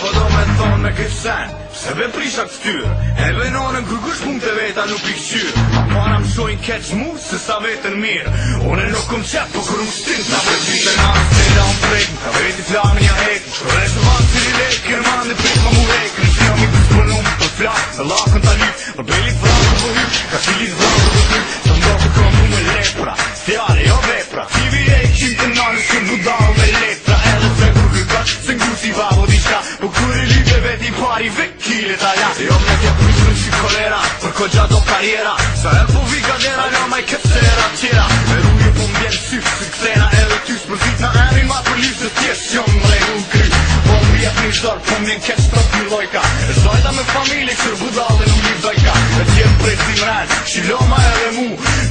po do me thonë me këtë sen se veprisha këtyr e venonën kur kush punë të veta nuk i këshyr ma para mësojnë catch moves se sa vetën mirë une nuk kom qep po kur stin sa vëgjit e nasë të da unë prejkën ka veti flamin ja hekën shkore se vanë të rilek kërman dhe prit ma mu hekën në fjami për spënum për flak në lakën ta lyp për belit vranë për hyp ka qilit vranë për hyp të ndo për kom mu me lepra fjale jo vepra TV e qim të nanës këm budal me lepra edhe se kur kërkat se ngusi vavo diqka po kur e lype veti pari vek kilet aja jo me tja prishën si kolera për ko gja do karjera sa e po vi kadera nga maj kësera tjera e ruje po mbjen syf si kësena edhe ty s'përzit na emin ma për lysës tjes që më mrejnë unë kry po mbjet një zdor po mbjen keq prot një lojka e zdojta me familje kër budallin u liv dojka e tjetë prej si mren shiloma edhe mu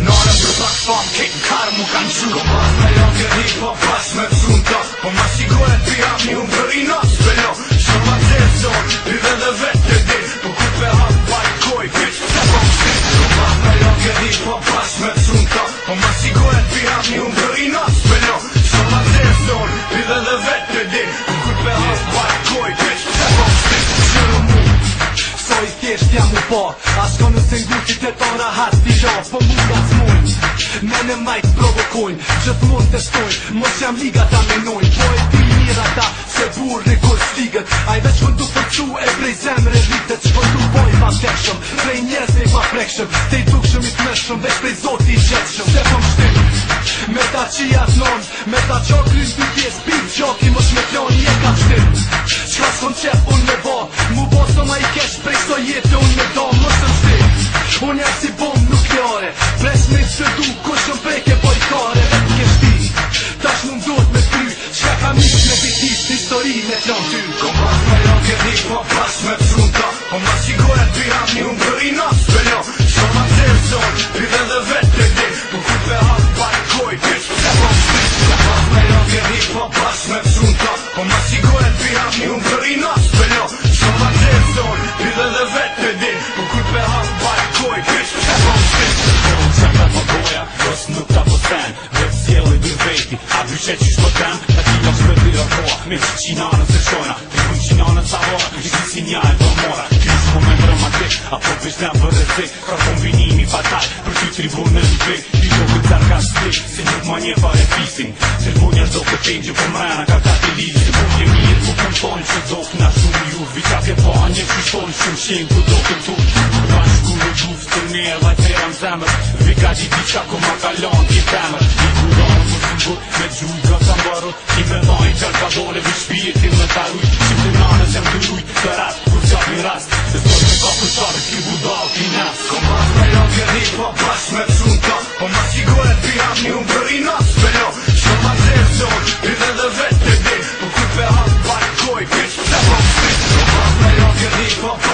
nonën për pak fam kejtë kar mu kanë qu ko pas me jo këtë hip hop pas me t'sunta po ma shikohet pijam një unë për i nas velo shoma të zon pive dhe vetë të din po ku pe hap baj koj bitch se po mështin ko pas me jo këtë hip hop pas me t'sunta po ma shikohet pijam një unë për i nas velo shoma të zon pive dhe vetë të din po ku pe hap baj koj bitch se po mështin qërë mu so i thjesht jam u po asko nëse ngutit e ton rahat t'i lo po mu ka t'mojnë me në majt provokojnë gjithë mund të stojnë mos jam liga ta menojnë po e ti mira ta se burri kur stigët a i veç vëndu përcu e prej zemre rritët që vëndu boj pa tekshëm prej njerëzve i pa prekshëm te i dukshëm i t'meshëm veç prej zoti i gjetshëm se po mështim me ta qijat non me ta qokryn t'i pjes pip gjoki mos me plon je ka shtim qka s'kon qep unë me bo mu bo so ma i kesh prej so jetë unë me do mos të mështim unë jam si bom nukleare pres me që du kushën preke bojkare vetë keshti tash nuk duhet me kry qka ka mish me bitis histori me t'lon ty ko pas me jo këtë hip hop pas me t'sunta po ma shikohet pijam një unë për i nas velo shoma të zon pive dhe vetë të din po ku pe hap baj koj bitch se po mështin ko pas me jo këtë hip hop pas me t'sunta po ma shikohet pijam një unë për i nas velo shoma të zon pive dhe vetë të din po ku pe hap baj koj bitch se po mështin Qaka po goja, kos nuk ta po sen Vetë s'jel i dur veti, a vyshet që shpo tem Ta tila shpërdira koha, me që qinanën se shojna Pikun qinanën sa vora, i si si nja e do mora Kysh moment dramatik, apo pishtem për rezik Pra kombinimi fatal, për ty tribunën në vik Ti do këtë sarkastik, si nuk ma nje pare fisin Tribunja shdo këtë gjë po mrena ka ka të lidh Se po je mirë, po këm tonë që do këna shumë ju Vika ke pa një qyshtonë shumë shenë ku do këm tu Vika gjithi qa ku ma kalon t'i temër I kuronë më s'mbut me gjuj ka të mbarut I me dhaj gjallë ka dole vi shpirtin me t'arujt Qim të nanës jem të rujt të rat kur qapin rast Se sot me ka kusharë ki budal t'i nas Kom pas me jo këtë hip hop pas me t'sunta po ma shikohet pijam një unë për i nas velo shoma të zon pive dhe vetë të din po ku pe hap baj koj bitch se po mështin Kom pas me jo këtë hip hop